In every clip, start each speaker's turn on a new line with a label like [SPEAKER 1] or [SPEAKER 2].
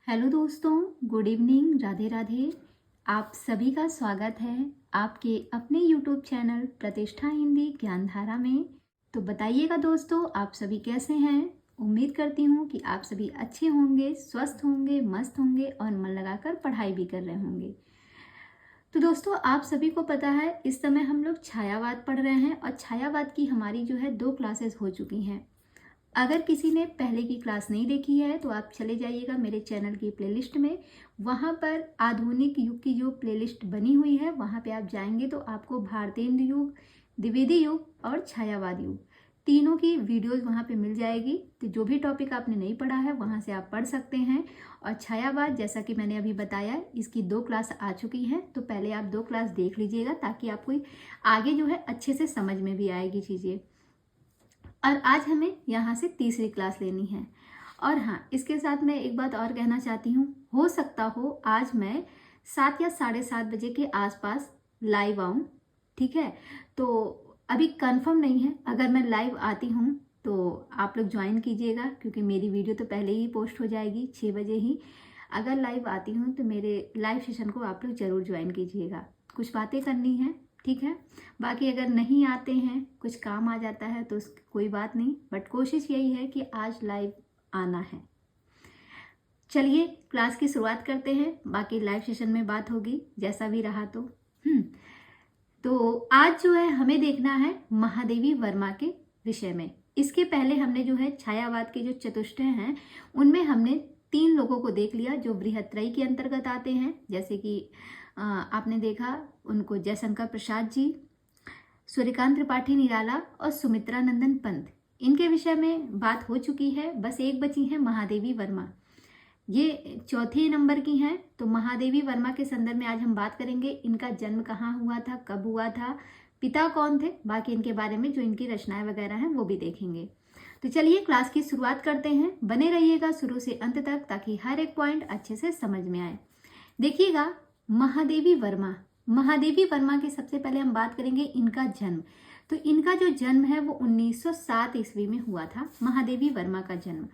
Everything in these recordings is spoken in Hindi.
[SPEAKER 1] हेलो दोस्तों, गुड इवनिंग, राधे राधे। आप सभी का स्वागत है आपके अपने यूट्यूब चैनल प्रतिष्ठा हिंदी ज्ञानधारा में। तो बताइएगा दोस्तों, आप सभी कैसे हैं। उम्मीद करती हूँ कि आप सभी अच्छे होंगे, स्वस्थ होंगे, मस्त होंगे और मन लगाकर पढ़ाई भी कर रहे होंगे। तो दोस्तों, आप सभी को पता है इस समय हम लोग छायावाद पढ़ रहे हैं और छायावाद की हमारी जो है 2 क्लासेस हो चुकी हैं। अगर किसी ने पहले की क्लास नहीं देखी है तो आप चले जाइएगा मेरे चैनल की प्लेलिस्ट में। वहाँ पर आधुनिक युग की जो प्लेलिस्ट बनी हुई है वहाँ पे आप जाएंगे तो आपको भारतेंदु युग, द्विवेदी युग और छायावाद युग तीनों की वीडियोस वहाँ पे मिल जाएगी। तो जो भी टॉपिक आपने नहीं पढ़ा है वहाँ से आप पढ़ सकते हैं। और छायावाद, जैसा कि मैंने अभी बताया, इसकी 2 क्लास आ चुकी हैं, तो पहले आप 2 क्लास देख लीजिएगा ताकि आपको आगे जो है अच्छे से समझ में भी आएगी चीज़ें। और आज हमें यहाँ से तीसरी क्लास लेनी है। और हाँ, इसके साथ मैं एक बात और कहना चाहती हूँ, हो सकता हो आज मैं 7 या 7:30 बजे के आसपास लाइव आऊँ, ठीक है। तो अभी कंफर्म नहीं है, अगर मैं लाइव आती हूँ तो आप लोग ज्वाइन कीजिएगा क्योंकि मेरी वीडियो तो पहले ही पोस्ट हो जाएगी 6 बजे ही। अगर लाइव आती हूँ तो मेरे लाइव सेशन को आप लोग ज़रूर ज्वाइन कीजिएगा, कुछ बातें करनी है, ठीक है। बाकी अगर नहीं आते हैं, कुछ काम आ जाता है तो कोई बात नहीं, बट कोशिश यही है कि आज लाइव आना है। चलिए क्लास की शुरुआत करते हैं, बाकी लाइव सेशन में बात होगी जैसा भी रहा तो। तो आज जो है हमें देखना है महादेवी वर्मा के विषय में। इसके पहले हमने जो है छायावाद के जो चतुष्टय हैं उनमें हमने 3 लोगों को देख लिया जो बृहत्त्रयी के अंतर्गत आते हैं। जैसे कि आपने देखा उनको जयशंकर प्रसाद जी, सूर्यकांत त्रिपाठी निराला और सुमित्रा नंदन पंत, इनके विषय में बात हो चुकी है। बस एक बची है महादेवी वर्मा, ये चौथे नंबर की हैं। तो महादेवी वर्मा के संदर्भ में आज हम बात करेंगे। इनका जन्म कहाँ हुआ था, कब हुआ था, पिता कौन थे, बाकी इनके बारे में जो इनकी रचनाएं वगैरह हैं वो भी देखेंगे। तो चलिए क्लास की शुरुआत करते हैं। बने रहिएगा शुरू से अंत तक ताकि हर एक पॉइंट अच्छे से समझ में आए। देखिएगा, महादेवी वर्मा के सबसे पहले हम बात करेंगे इनका जन्म। तो इनका जो जन्म है वो 1907 ईस्वी में हुआ था, महादेवी वर्मा का जन्म।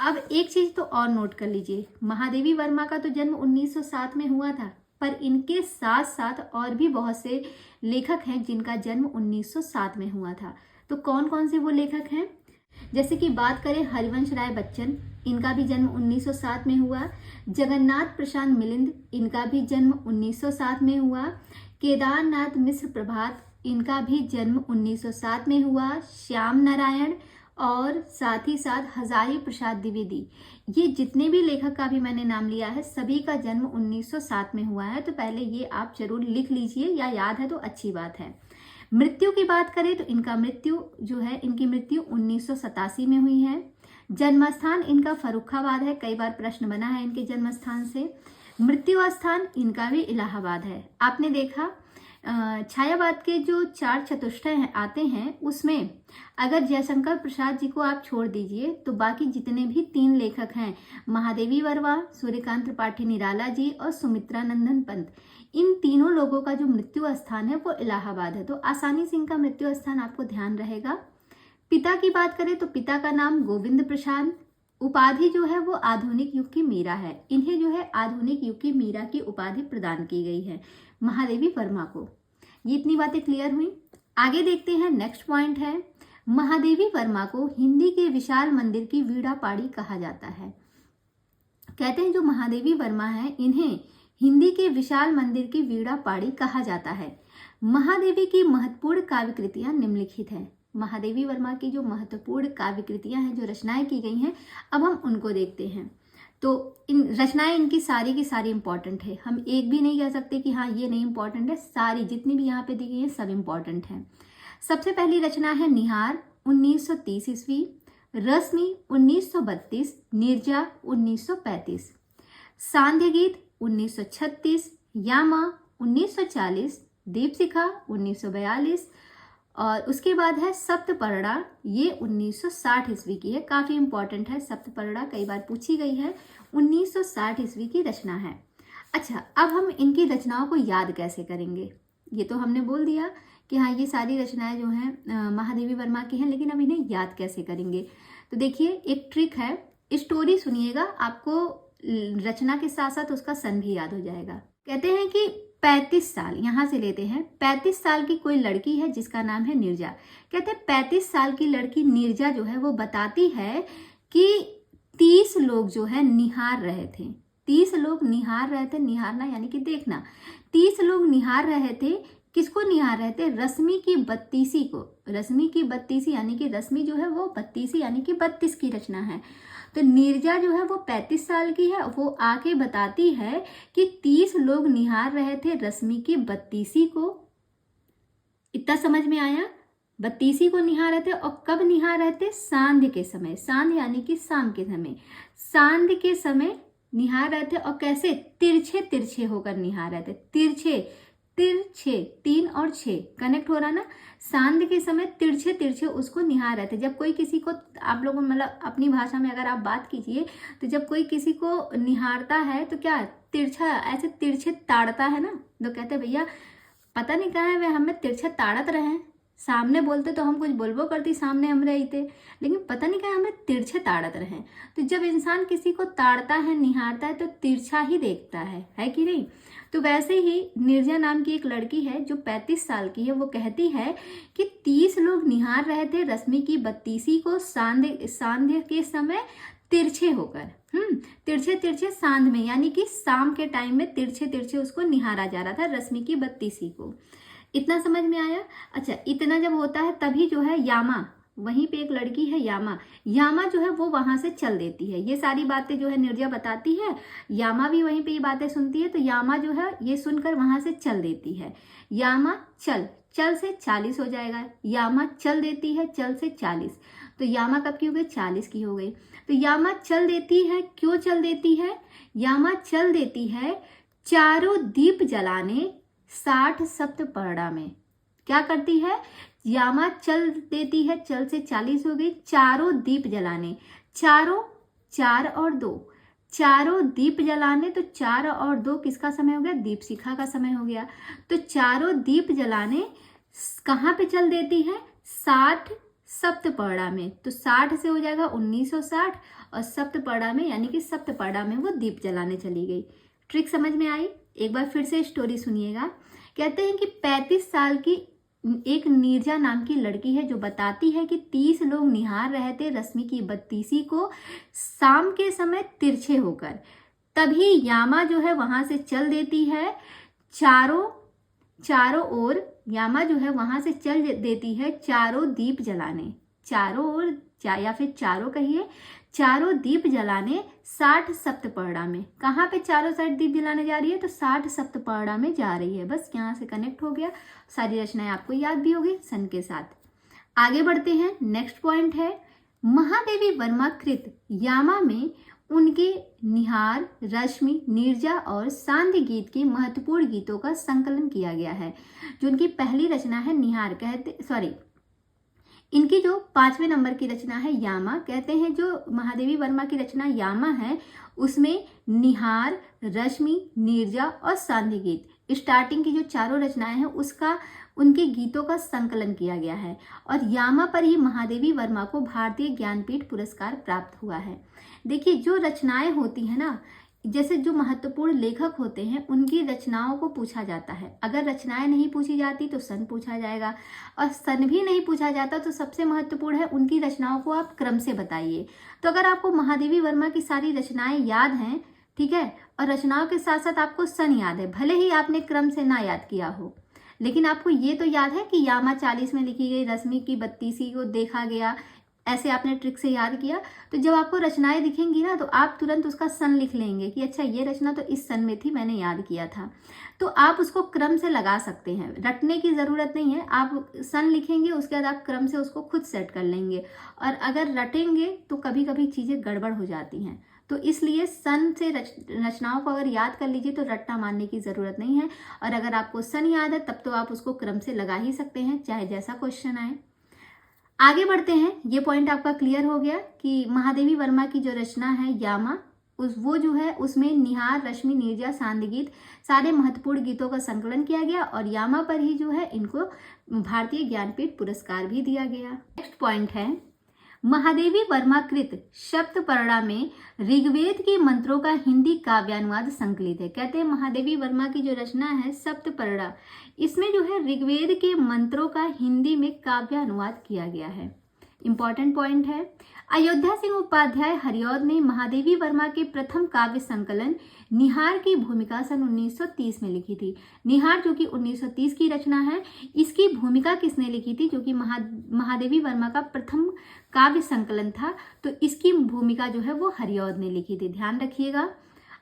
[SPEAKER 1] अब एक चीज तो और नोट कर लीजिए, महादेवी वर्मा का तो जन्म 1907 में हुआ था, पर इनके साथ साथ और भी बहुत से लेखक हैं जिनका जन्म 1907 में हुआ था। तो कौन कौन से वो लेखक हैं, जैसे कि बात करें हरिवंश राय बच्चन, इनका भी जन्म 1907 में हुआ। जगन्नाथ प्रशांत मिलिंद, इनका भी जन्म 1907 में हुआ। केदारनाथ मिश्र प्रभात, इनका भी जन्म 1907 में हुआ। श्याम नारायण और साथ ही साथ हजारी प्रसाद द्विवेदी, ये जितने भी लेखक का भी मैंने नाम लिया है सभी का जन्म 1907 में हुआ है। तो पहले ये आप जरूर लिख लीजिए, या याद है तो अच्छी बात है। मृत्यु की बात करें तो इनका मृत्यु जो है, इनकी मृत्यु 1987 में हुई है। जन्मस्थान इनका फर्रुखाबाद है, कई बार प्रश्न बना है इनके जन्म स्थान से। मृत्यु स्थान इनका भी इलाहाबाद है। आपने देखा छायावाद के जो 4 चतुष्टय आते हैं उसमें अगर जयशंकर प्रसाद जी को आप छोड़ दीजिए तो बाकी जितने भी 3 लेखक हैं, महादेवी वर्मा, सूर्यकांत त्रिपाठी निराला जी और सुमित्रा नंदन पंत, इन तीनों लोगों का जो मृत्यु स्थान है वो इलाहाबाद है। तो आसानी से इनका मृत्यु स्थान आपको ध्यान रहेगा। पिता की बात करें तो पिता का नाम गोविंद प्रसाद, उपाधि जो है वो आधुनिक युग की मीरा है। इन्हें जो है आधुनिक युग की मीरा की उपाधि प्रदान की गई है महादेवी वर्मा को। ये इतनी बातें क्लियर हुई। आगे देखते हैं, नेक्स्ट पॉइंट है, महादेवी वर्मा को हिंदी के विशाल मंदिर की वीणा पाड़ी कहा जाता है। कहते हैं जो महादेवी वर्मा है इन्हें हिंदी के विशाल मंदिर की वीणा पाड़ी कहा जाता है। महादेवी की महत्वपूर्ण काव्य कृतियां निम्नलिखित हैं। महादेवी वर्मा की जो महत्वपूर्ण काव्य कृतियां हैं, जो रचनाएं की गई हैं, अब हम उनको देखते हैं। तो इन रचनाएं इनकी सारी की सारी इंपॉर्टेंट है, हम एक भी नहीं कह सकते कि हाँ ये नहीं इंपॉर्टेंट है, सारी जितनी भी यहाँ पे दी गई है सब इंपॉर्टेंट है। सबसे पहली रचना है निहार 1930 ईस्वी, रश्मि 1932, निर्जा 1935, सांध्य गीत 1936, यामा 1940, दीपशिखा 1942 और उसके बाद है सप्तपर्णा, ये 1960 ईस्वी की है, काफी इंपॉर्टेंट है। सप्तपर्णा कई बार पूछी गई है, 1960 ईस्वी की रचना है। अच्छा, अब हम इनकी रचनाओं को याद कैसे करेंगे, ये तो हमने बोल दिया कि हाँ ये सारी रचनाएं जो हैं महादेवी वर्मा की हैं, लेकिन अब इन्हें याद कैसे करेंगे। तो देखिए एक ट्रिक है, स्टोरी सुनिएगा, आपको रचना के साथ साथ उसका सन भी याद हो जाएगा। कहते हैं कि 35 साल, यहाँ से लेते हैं, 35 साल की कोई लड़की है जिसका नाम है नीरजा। कहते हैं 35 साल की लड़की नीरजा जो है वो बताती है कि 30 लोग जो है निहार रहे थे। 30 लोग निहार रहे थे, निहारना यानी कि देखना। 30 लोग निहार रहे थे, किसको निहार रहे थे? रश्मि की बत्तीसी को। रश्मि की बत्तीसी यानी कि रश्मि जो है वो बत्तीसी यानी कि 32 की रचना है। तो नीरजा जो है वो 35 साल की है, वो आके बताती है कि 30 लोग निहार रहे थे रश्मि की बत्तीसी को। इतना समझ में आया? बत्तीसी को निहार रहे थे, और कब निहार रहे थे? सांध्य के समय। सांध्य यानी कि शाम के समय। सांध्य के समय निहार रहे थे, और कैसे? तिरछे तिरछे होकर निहार रहे थे। तिरछे तिरछे, 3 और 6 कनेक्ट हो रहा ना। सांध्य के समय तिरछे तिरछे उसको निहार रहे थे। जब कोई किसी को, आप लोगों मतलब अपनी भाषा में अगर आप बात कीजिए, तो जब कोई किसी को निहारता है तो क्या तिरछा, ऐसे तिरछे ताड़ता है ना, तो कहते हैं भैया पता नहीं कहाँ है वे हमें तिरछे ताड़त रहे हैं। सामने बोलते तो हम कुछ बोलबो करती, सामने हम रही थे, लेकिन पता नहीं कहाँ हमें तिरछे ताड़त रहे। तो जब इंसान किसी को ताड़ता है, निहारता है, तो तिरछा ही देखता है कि नहीं? तो वैसे ही नीरजा नाम की एक लड़की है जो 35 साल की है, वो कहती है कि 30 लोग निहार रहे थे रश्मि की बत्तीसी को सांध्य के समय तिरछे होकर। तिरछे तिरछे सांध्य में, यानी कि शाम के टाइम में तिरछे तिरछे उसको निहारा जा रहा था रश्मि की बत्तीसी को। इतना समझ में आया? अच्छा, इतना जब होता है तभी जो है यामा, वहीं पे एक लड़की है यामा जो है वो वहां से चल देती है। ये सारी बातें जो है नीरजा बताती है, यामा भी वहीं पे ये बातें सुनती है। तो यामा जो है ये सुनकर वहां से चल देती है। यामा चल से 40 हो जाएगा। यामा चल देती है, चल से 40। तो यामा कब की हो गई? 40 की हो गई। तो यामा चल देती है, क्यों चल देती है? यामा चल देती है चारों दीप जलाने 60 सप्तपर्णा में। क्या करती है? यामा चल देती है, चल से 40 हो गई, चारों दीप जलाने, चारों 4 और 2, चारों दीप जलाने। तो 4 और 2 किसका समय हो गया? दीप शिखा का समय हो गया। तो चारों दीप जलाने कहाँ पे चल देती है? 60 सप्तपर्णा में। तो 60 से हो जाएगा 1960, और सप्तपर्णा में यानी कि सप्तपर्णा में वो दीप जलाने चली गई। ट्रिक समझ में आई? एक बार फिर से स्टोरी सुनिएगा। कहते हैं कि 35 साल की एक नीरजा नाम की लड़की है जो बताती है कि 30 लोग निहार रहे थे रश्मि की बत्तीसी को शाम के समय तिरछे होकर। तभी यामा जो है वहां से चल देती है, चारों ओर यामा जो है वहां से चल देती है चारों दीप जलाने, चारों ओर, या फिर चारों कहिए, चारों दीप जलाने 60 सप्तपर्णा में। कहाँ पे चारों साइड दीप जलाने जा रही है? तो 60 सप्तपर्णा में जा रही है। बस यहाँ से कनेक्ट हो गया, सारी रचनाएं आपको याद भी होगी सन के साथ। आगे बढ़ते हैं। नेक्स्ट पॉइंट है महादेवी वर्मा कृत यामा में उनके निहार, रश्मि, नीरजा और सांध्य गीत के महत्वपूर्ण गीतों का संकलन किया गया है। जो उनकी पहली रचना है निहार, इनकी जो 5वें नंबर की रचना है यामा, कहते हैं जो महादेवी वर्मा की रचना यामा है उसमें निहार, रश्मि, नीरजा और सांध्य गीत, स्टार्टिंग की जो चारों रचनाएं हैं उसका, उनके गीतों का संकलन किया गया है। और यामा पर ही महादेवी वर्मा को भारतीय ज्ञानपीठ पुरस्कार प्राप्त हुआ है। देखिए जो रचनाएं होती है ना, जैसे जो महत्वपूर्ण लेखक होते हैं उनकी रचनाओं को पूछा जाता है। अगर रचनाएं नहीं पूछी जाती तो सन पूछा जाएगा, और सन भी नहीं पूछा जाता तो सबसे महत्वपूर्ण है उनकी रचनाओं को आप क्रम से बताइए। तो अगर आपको महादेवी वर्मा की सारी रचनाएं याद हैं, ठीक है, और रचनाओं के साथ साथ आपको सन याद है, भले ही आपने क्रम से ना याद किया हो, लेकिन आपको ये तो याद है कि यामा 40 में लिखी गई, रश्मि की बत्तीसी को देखा गया, ऐसे आपने ट्रिक से याद किया। तो जब आपको रचनाएं दिखेंगी ना तो आप तुरंत उसका सन लिख लेंगे कि अच्छा ये रचना तो इस सन में थी, मैंने याद किया था। तो आप उसको क्रम से लगा सकते हैं, रटने की ज़रूरत नहीं है। आप सन लिखेंगे, उसके बाद आप क्रम से उसको खुद सेट कर लेंगे। और अगर रटेंगे तो कभी कभी चीज़ें गड़बड़ हो जाती हैं, तो इसलिए सन से रचनाओं को अगर याद कर लीजिए तो रट्टा मारने की ज़रूरत नहीं है। और अगर आपको सन याद है तब तो आप उसको क्रम से लगा ही सकते हैं, चाहे जैसा क्वेश्चन आए। आगे बढ़ते हैं। ये पॉइंट आपका क्लियर हो गया कि महादेवी वर्मा की जो रचना है यामा, वो जो है उसमें निहार, रश्मि, नीरजा, सांध्य गीत सारे महत्वपूर्ण गीतों का संकलन किया गया, और यामा पर ही जो है इनको भारतीय ज्ञानपीठ पुरस्कार भी दिया गया। नेक्स्ट पॉइंट है महादेवी वर्मा कृत सप्तपर्णा में ऋग्वेद के मंत्रों का हिंदी काव्यानुवाद संकलित है। कहते हैं महादेवी वर्मा की जो रचना है सप्तपर्णा, इसमें जो है ऋग्वेद के मंत्रों का हिंदी में काव्यानुवाद किया गया है। इंपॉर्टेंट पॉइंट है। अयोध्या सिंह उपाध्याय हरिऔध ने महादेवी वर्मा के प्रथम काव्य संकलन निहार की भूमिका सन 1930 में लिखी थी। निहार जो कि 1930 की रचना है, इसकी भूमिका किसने लिखी थी? जो कि महादेवी वर्मा का प्रथम काव्य संकलन था, तो इसकी भूमिका जो है वो हरिऔध ने लिखी थी, ध्यान रखिएगा।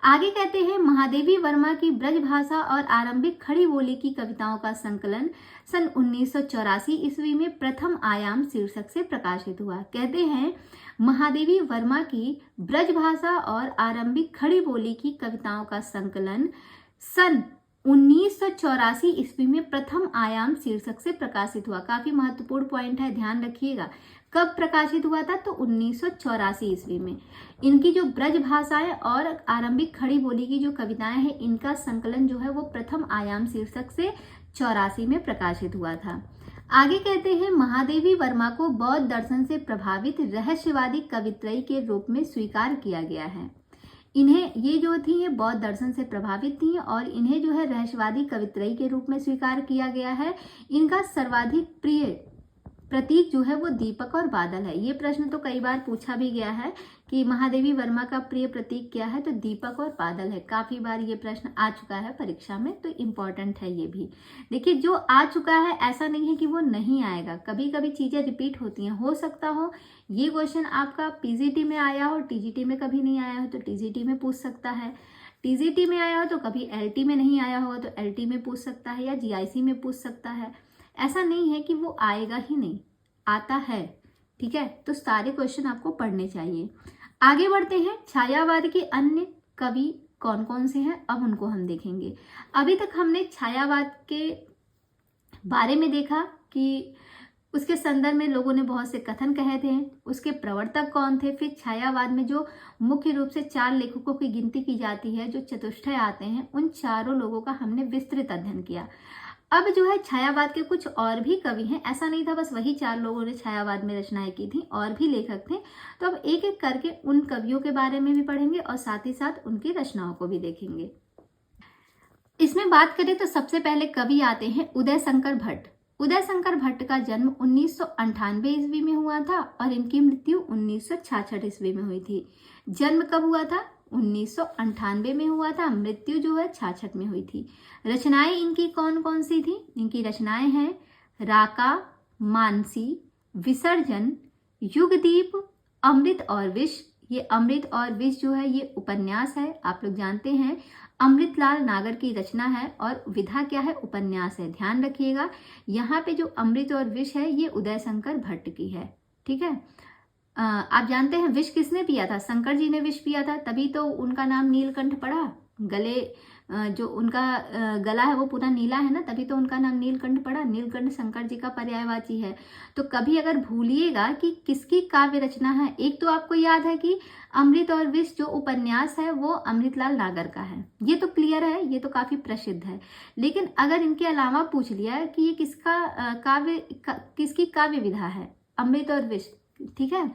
[SPEAKER 1] आगे कहते हैं महादेवी वर्मा की ब्रजभाषा और आरंभिक खड़ी बोली की कविताओं का संकलन सन 1984 ईस्वी में प्रथम आयाम शीर्षक से प्रकाशित हुआ। कहते हैं महादेवी वर्मा की ब्रजभाषा और आरंभिक खड़ी बोली की कविताओं का संकलन सन 1984 ईस्वी में प्रथम आयाम शीर्षक से प्रकाशित हुआ। काफी महत्वपूर्ण पॉइंट है, ध्यान रखिएगा। कब प्रकाशित हुआ था? तो 1984 ईस्वी में। इनकी जो ब्रज भाषाएं और आरंभिक खड़ी बोली की जो कविताएं हैं, इनका संकलन जो है वो प्रथम आयाम शीर्षक से 84 में प्रकाशित हुआ था। आगे कहते हैं महादेवी वर्मा को बौद्ध दर्शन से प्रभावित रहस्यवादी कवित्रयी के रूप में स्वीकार किया गया है। इन्हें ये जो थी ये बौद्ध दर्शन से प्रभावित थी और इन्हें जो है रहस्यवादी कवित्रयी के रूप में स्वीकार किया गया है। इनका सर्वाधिक प्रिय प्रतीक जो है वो दीपक और बादल है। ये प्रश्न तो कई बार पूछा भी गया है कि महादेवी वर्मा का प्रिय प्रतीक क्या है, तो दीपक और बादल है। काफी बार ये प्रश्न आ चुका है परीक्षा में, तो इम्पोर्टेंट है ये भी। देखिए जो आ चुका है ऐसा नहीं है कि वो नहीं आएगा, कभी कभी चीजें रिपीट होती हैं। हो सकता हो ये क्वेश्चन आपका पीजीटी में आया हो, टीजीटी में कभी नहीं आया हो तो टीजीटी में पूछ सकता है, टीजीटी में आया हो तो कभी एलटी में नहीं आया होगा तो एलटी में पूछ सकता है, या जीआईसी में पूछ सकता है। ऐसा नहीं है कि वो आएगा ही नहीं, आता है। ठीक है, तो सारे क्वेश्चन आपको पढ़ने चाहिए। आगे बढ़ते हैं। छायावाद के अन्य कवि कौन कौन से हैं, अब उनको हम देखेंगे। अभी तक हमने छायावाद के बारे में देखा कि उसके संदर्भ में लोगों ने बहुत से कथन कहे थे, उसके प्रवर्तक कौन थे। फिर छायावाद में जो मुख्य रूप से 4 लेखकों की गिनती की जाती है, जो चतुष्टय आते हैं, उन चारों लोगों का हमने विस्तृत अध्ययन किया। अब जो है छायावाद के कुछ और भी कवि हैं, ऐसा नहीं था बस वही 4 लोगों ने छायावाद में रचनाएं की थी, और भी लेखक थे। तो अब एक एक करके उन कवियों के बारे में भी पढ़ेंगे और साथ ही साथ उनकी रचनाओं को भी देखेंगे। इसमें बात करें तो सबसे पहले कवि आते हैं उदय शंकर भट्ट। उदय शंकर भट्ट का जन्म 1998 ईस्वी में हुआ था और इनकी मृत्यु 1966 ईस्वी में हुई थी। जन्म कब हुआ था? 1998 में हुआ था, मृत्यु जो है 66 में हुई थी। रचनाएं इनकी कौन कौन सी थी? इनकी रचनाएं हैं राका, मानसी, विसर्जन, युगदीप, अमृत और विष। ये अमृत और विष जो है ये उपन्यास है, आप लोग जानते हैं। अमृतलाल नागर की रचना है और विधा क्या है? उपन्यास है। ध्यान रखिएगा, यहाँ पे जो अमृत और विष है ये उदय शंकर भट्ट की है। ठीक है, आप जानते हैं विष किसने पिया था? शंकर जी ने विष पिया था, तभी तो उनका नाम नीलकंठ पड़ा। गले जो उनका गला है वो पूरा नीला है ना, तभी तो उनका नाम नीलकंठ पड़ा। नीलकंठ शंकर जी का पर्यायवाची है। तो कभी अगर भूलिएगा कि किसकी काव्य रचना है, एक तो आपको याद है कि अमृत और विष जो उपन्यास है वो अमृतलाल नागर का है, ये तो क्लियर है, ये तो काफी प्रसिद्ध है। लेकिन अगर इनके अलावा पूछ लिया कि ये किसकी काव्य विधा है, अमृत और विष, ठीक है,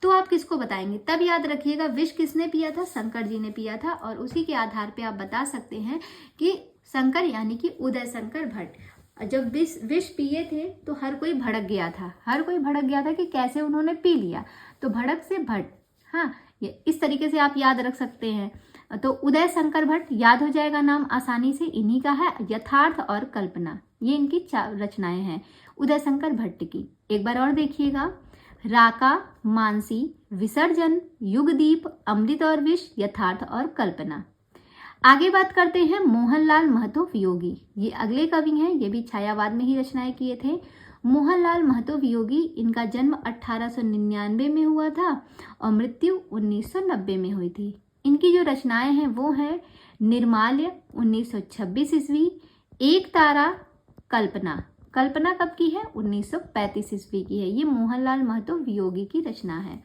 [SPEAKER 1] तो आप किसको बताएंगे? तब याद रखिएगा विष किसने पिया था? शंकर जी ने पिया था। और उसी के आधार पे आप बता सकते हैं कि शंकर यानी कि उदय शंकर भट्ट जब विष पिए थे तो हर कोई भड़क गया था। हर कोई भड़क गया था कि कैसे उन्होंने पी लिया, तो भड़क से भट्ट। हाँ, ये इस तरीके से आप याद रख सकते हैं। तो उदय शंकर भट्ट याद हो जाएगा नाम आसानी से, इन्हीं का है यथार्थ और कल्पना, ये इनकी 4 रचनाएं हैं उदय शंकर भट्ट की। एक बार और देखिएगा, राका, मानसी, विसर्जन, युगदीप, अमृत और विष, यथार्थ और कल्पना। आगे बात करते हैं मोहनलाल महतो वियोगी। ये अगले कवि हैं, ये भी छायावाद में ही रचनाएं किए थे। मोहनलाल महतो वियोगी, इनका जन्म 1899 में हुआ था और मृत्यु 1990 में हुई थी। इनकी जो रचनाएं हैं वो हैं निर्माल्य 1926 ईस्वी, एक तारा, कल्पना। कल्पना कब की है? 1935 ईस्वी की है। ये मोहनलाल महतो वियोगी की रचना है।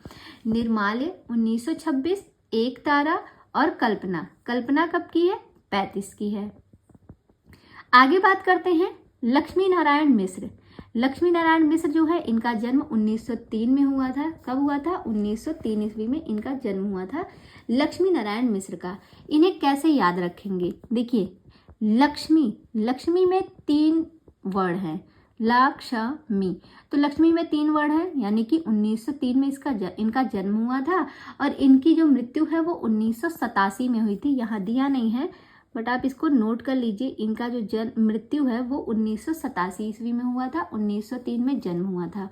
[SPEAKER 1] निर्माल्य 1926, एक तारा और कल्पना। कल्पना कब की है? 35 की है। आगे बात करते हैं लक्ष्मी नारायण मिश्र। लक्ष्मी नारायण मिश्र जो है इनका जन्म 1903 में हुआ था। कब हुआ था? 1903 ईस्वी में इनका जन्म हुआ था लक्ष्मी नारायण मिश्र का। इन्हें कैसे याद रखेंगे? देखिए, लक्ष्मी में 3 वर्ड हैं, लक्ष्मी। तो लक्ष्मी में 3 वर्ड है, यानी कि 1903 में इनका जन्म हुआ था और इनकी जो मृत्यु है वो 1987 में हुई थी। यहाँ दिया नहीं है बट आप इसको नोट कर लीजिए। इनका जो मृत्यु है वो 1987 ईस्वी में हुआ था, 1903 में जन्म हुआ था।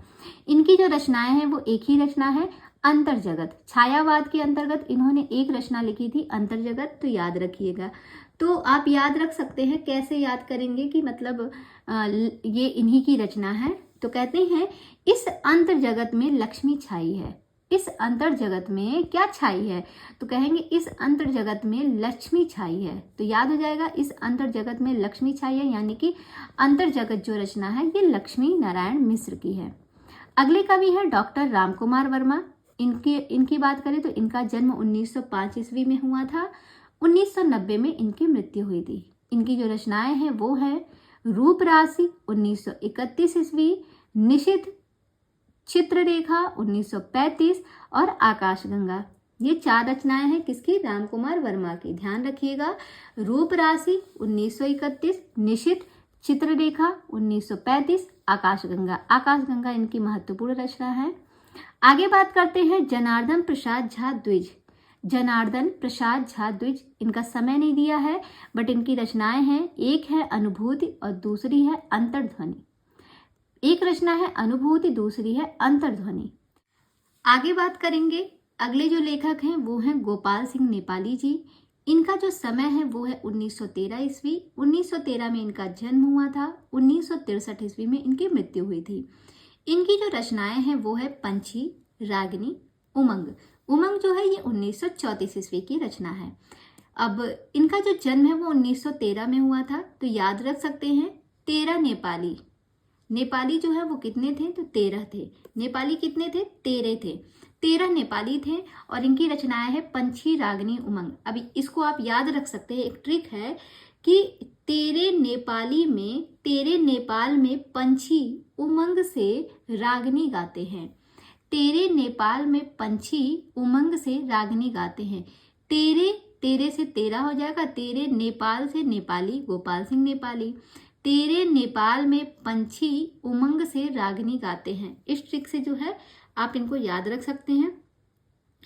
[SPEAKER 1] इनकी जो रचनाएं हैं वो एक ही रचना है, अंतर्जगत। छायावाद के अंतर्गत इन्होंने एक रचना लिखी थी, अंतर्जगत, तो याद रखिएगा। तो आप याद रख सकते हैं। कैसे याद करेंगे कि मतलब ये इन्हीं की रचना है। तो कहते हैं इस अंतर्जगत में लक्ष्मी छाई है। इस अंतर्जगत में क्या छाई है? तो कहेंगे इस अंतर्जगत में लक्ष्मी छाई है। तो याद हो जाएगा, इस अंतर्जगत में लक्ष्मी छाई है, यानी कि अंतर्जगत जो रचना है ये लक्ष्मी नारायण मिश्र की है। अगले कवि है डॉक्टर रामकुमार वर्मा। इनकी बात करें तो इनका जन्म 1905 ईस्वी में हुआ था। 1990 में इनकी मृत्यु हुई थी। इनकी जो रचनाएं हैं वो है रूप राशि 1931 ईस्वी, निशित, चित्ररेखा 1935 और आकाशगंगा। ये 4 रचनाएं हैं किसकी? रामकुमार वर्मा की। ध्यान रखिएगा, रूप राशि 1931, निशित, चित्ररेखा 1935, आकाशगंगा। आकाशगंगा इनकी महत्वपूर्ण रचना है। आगे बात करते हैं जनार्दन प्रसाद झा द्विज। जनार्दन प्रसाद झा द्विज, इनका समय नहीं दिया है बट इनकी रचनाएं हैं। एक है अनुभूति और दूसरी है अंतर्ध्वनि। एक रचना है अनुभूति, दूसरी है अंतर्ध्वनि। आगे बात करेंगे, अगले जो लेखक हैं वो हैं गोपाल सिंह नेपाली जी। इनका जो समय है वो है 1913 ईस्वी। 1913 में इनका जन्म हुआ था, 1963 ईस्वी में इनकी मृत्यु हुई थी। इनकी जो रचनाएं हैं वो है पंछी, रागिनी, उमंग। उमंग जो है ये 1934 ईस्वी की रचना है। अब इनका जो जन्म है वो 1913 में हुआ था। तो याद रख सकते हैं 13 नेपाली। नेपाली जो है वो कितने थे? तो 13 थे। नेपाली कितने थे? 13 थे। 13 नेपाली थे और इनकी रचनाएं हैं पंछी, रागिनी, उमंग। अभी इसको आप याद रख सकते हैं। एक ट्रिक है कि तेरे नेपाल में पंछी उमंग से रागिनी गाते हैं। तेरे नेपाल में पंछी उमंग से रागिनी गाते हैं। तेरे से 13 हो जाएगा, तेरे नेपाल से नेपाली, गोपाल सिंह नेपाली। तेरे नेपाल में पंछी उमंग से रागिनी गाते हैं। इस ट्रिक से जो है आप इनको याद रख सकते हैं।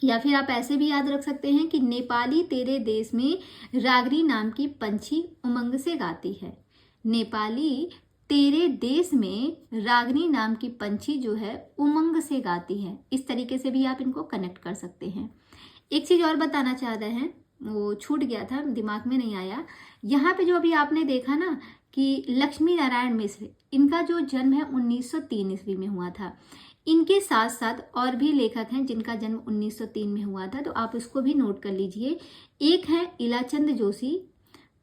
[SPEAKER 1] या फिर आप ऐसे भी याद रख सकते हैं कि नेपाली तेरे देश में रागिनी नाम की पंछी उमंग से गाती है। नेपाली तेरे देश में रागिनी नाम की पंछी जो है उमंग से गाती है। इस तरीके से भी आप इनको कनेक्ट कर सकते हैं। एक चीज और बताना चाह रहे हैं, वो छूट गया था, दिमाग में नहीं आया। यहाँ पे जो अभी आपने देखा ना कि लक्ष्मी नारायण मिश्र, इनका जो जन्म है 1903 ईस्वी में हुआ था। इनके साथ साथ और भी लेखक हैं जिनका जन्म 1903 में हुआ था, तो आप उसको भी नोट कर लीजिए। एक है इलाचंद जोशी,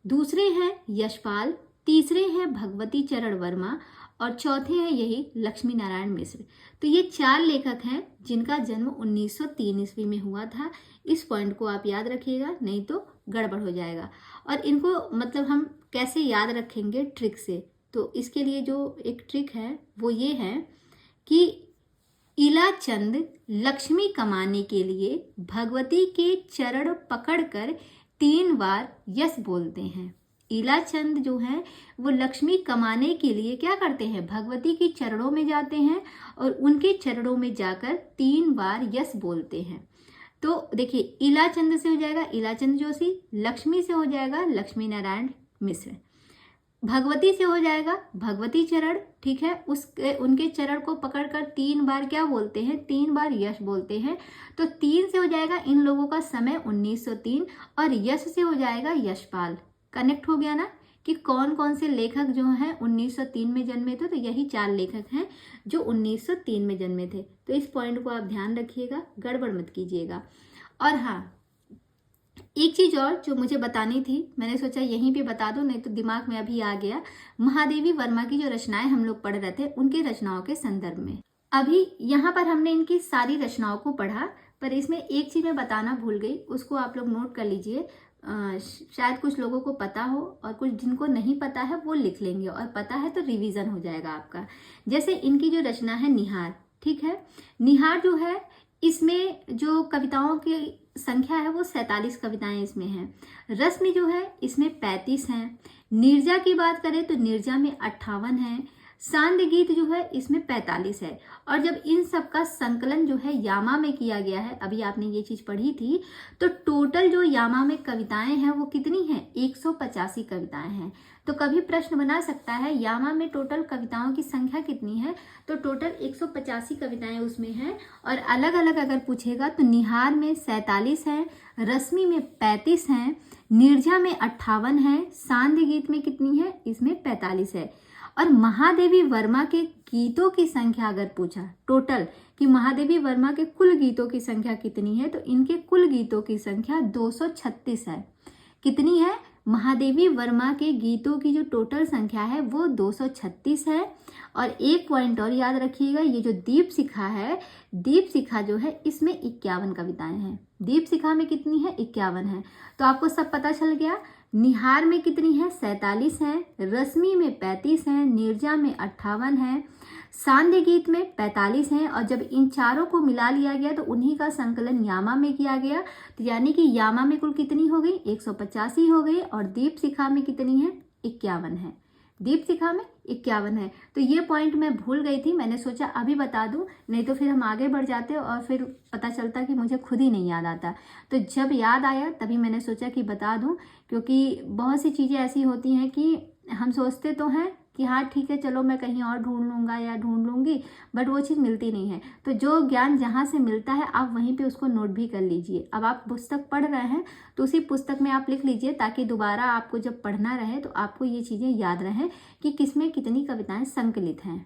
[SPEAKER 1] दूसरे हैं यशपाल, तीसरे हैं भगवती चरण वर्मा और चौथे हैं यही लक्ष्मी नारायण मिश्र। तो ये 4 लेखक हैं जिनका जन्म 1903 ईस्वी में हुआ था। इस पॉइंट को आप याद रखिएगा, नहीं तो गड़बड़ हो जाएगा। और इनको मतलब हम कैसे याद रखेंगे? ट्रिक से। तो इसके लिए जो एक ट्रिक है वो ये है कि इलाचंद लक्ष्मी कमाने के लिए भगवती के चरण पकड़कर 3 बार यश बोलते हैं। इलाचंद जो है वो लक्ष्मी कमाने के लिए क्या करते हैं? भगवती के चरणों में जाते हैं और उनके चरणों में जाकर 3 बार यश बोलते हैं। तो देखिए, इलाचंद से हो जाएगा इलाचंद जोशी, लक्ष्मी से हो जाएगा लक्ष्मी नारायण मिश्र, भगवती से हो जाएगा भगवती चरण, ठीक है। उनके चरण को पकड़कर 3 बार क्या बोलते हैं? 3 बार यश बोलते हैं। तो 3 से हो जाएगा इन लोगों का समय 1903 और यश से हो जाएगा यशपाल। कनेक्ट हो गया ना कि कौन कौन से लेखक जो हैं 1903 में जन्मे थे? तो यही 4 लेखक हैं जो 1903 में जन्मे थे। तो इस पॉइंट को आप ध्यान रखिएगा, गड़बड़ मत कीजिएगा। और हाँ, एक चीज और जो मुझे बतानी थी, मैंने सोचा यहीं पे बता दूं, नहीं तो दिमाग में अभी आ गया। महादेवी वर्मा की जो रचनाएं हम लोग पढ़ रहे थे उनके रचनाओं के संदर्भ में। अभी यहाँ पर हमने इनकी सारी रचनाओं को पढ़ा, पर इसमें एक चीज मैं बताना भूल गई, उसको आप लोग नोट कर लीजिए। शायद कुछ लोगों को पता हो और कुछ जिनको नहीं पता है वो लिख लेंगे, और पता है तो रिवीजन हो जाएगा आपका। जैसे इनकी जो रचना है निहार, ठीक है, निहार जो है इसमें जो कविताओं की संख्या है वो 47 कविताएं इसमें हैं। रश्मि जो है इसमें 35 हैं। नीरजा की बात करें तो नीरजा में 58 है। सांध्य गीत जो है इसमें 45 है। और जब इन सब का संकलन जो है यामा में किया गया है, अभी आपने ये चीज पढ़ी थी, तो टोटल जो यामा में कविताएं हैं वो कितनी हैं? 185 कविताएं हैं। तो कभी प्रश्न बना सकता है यामा में टोटल कविताओं की संख्या कितनी है, तो टोटल 185 कविताएं उसमें हैं। और अलग अलग अगर पूछेगा तो निहार में 47 है, रश्मि में 35 हैं, नीरजा में 58 है, सांध्य गीत में कितनी है? इसमें 45 है। और महादेवी वर्मा के गीतों की संख्या अगर पूछा टोटल कि महादेवी वर्मा के कुल गीतों की संख्या कितनी है, तो इनके कुल गीतों की संख्या 236 है। कितनी है? महादेवी वर्मा के गीतों की जो टोटल संख्या है वो 236 है। और एक पॉइंट और याद रखिएगा, ये जो दीप शिखा है, दीप शिखा जो है इसमें 51 कविताएं हैं। दीप शिखा में कितनी है? 51 है। तो आपको सब पता चल गया। निहार में कितनी है? 47 है, रश्मि में 35 है, नीरजा में 58 है, सांध्य गीत में 45 हैं। और जब इन चारों को मिला लिया गया तो उन्हीं का संकलन यामा में किया गया, तो यानी कि यामा में कुल कितनी हो गई? 185 हो गई। और दीप शिखा में कितनी है? 51 है। दीप शिखा में 51 है। तो ये पॉइंट मैं भूल गई थी, मैंने सोचा अभी बता दूं, नहीं तो फिर हम आगे बढ़ जाते और फिर पता चलता कि मुझे खुद ही नहीं याद आता। तो जब याद आया तभी मैंने सोचा कि बता दूं, क्योंकि बहुत सी चीज़ें ऐसी होती हैं कि हम सोचते तो हैं कि हाँ ठीक है चलो मैं कहीं और ढूंढ लूँगा या ढूंढ लूँगी, बट वो चीज़ मिलती नहीं है। तो जो ज्ञान जहाँ से मिलता है आप वहीं पे उसको नोट भी कर लीजिए। अब आप पुस्तक पढ़ रहे हैं तो उसी पुस्तक में आप लिख लीजिए, ताकि दोबारा आपको जब पढ़ना रहे तो आपको ये चीज़ें याद रहें कि किसमें कितनी कविताएं संकलित हैं।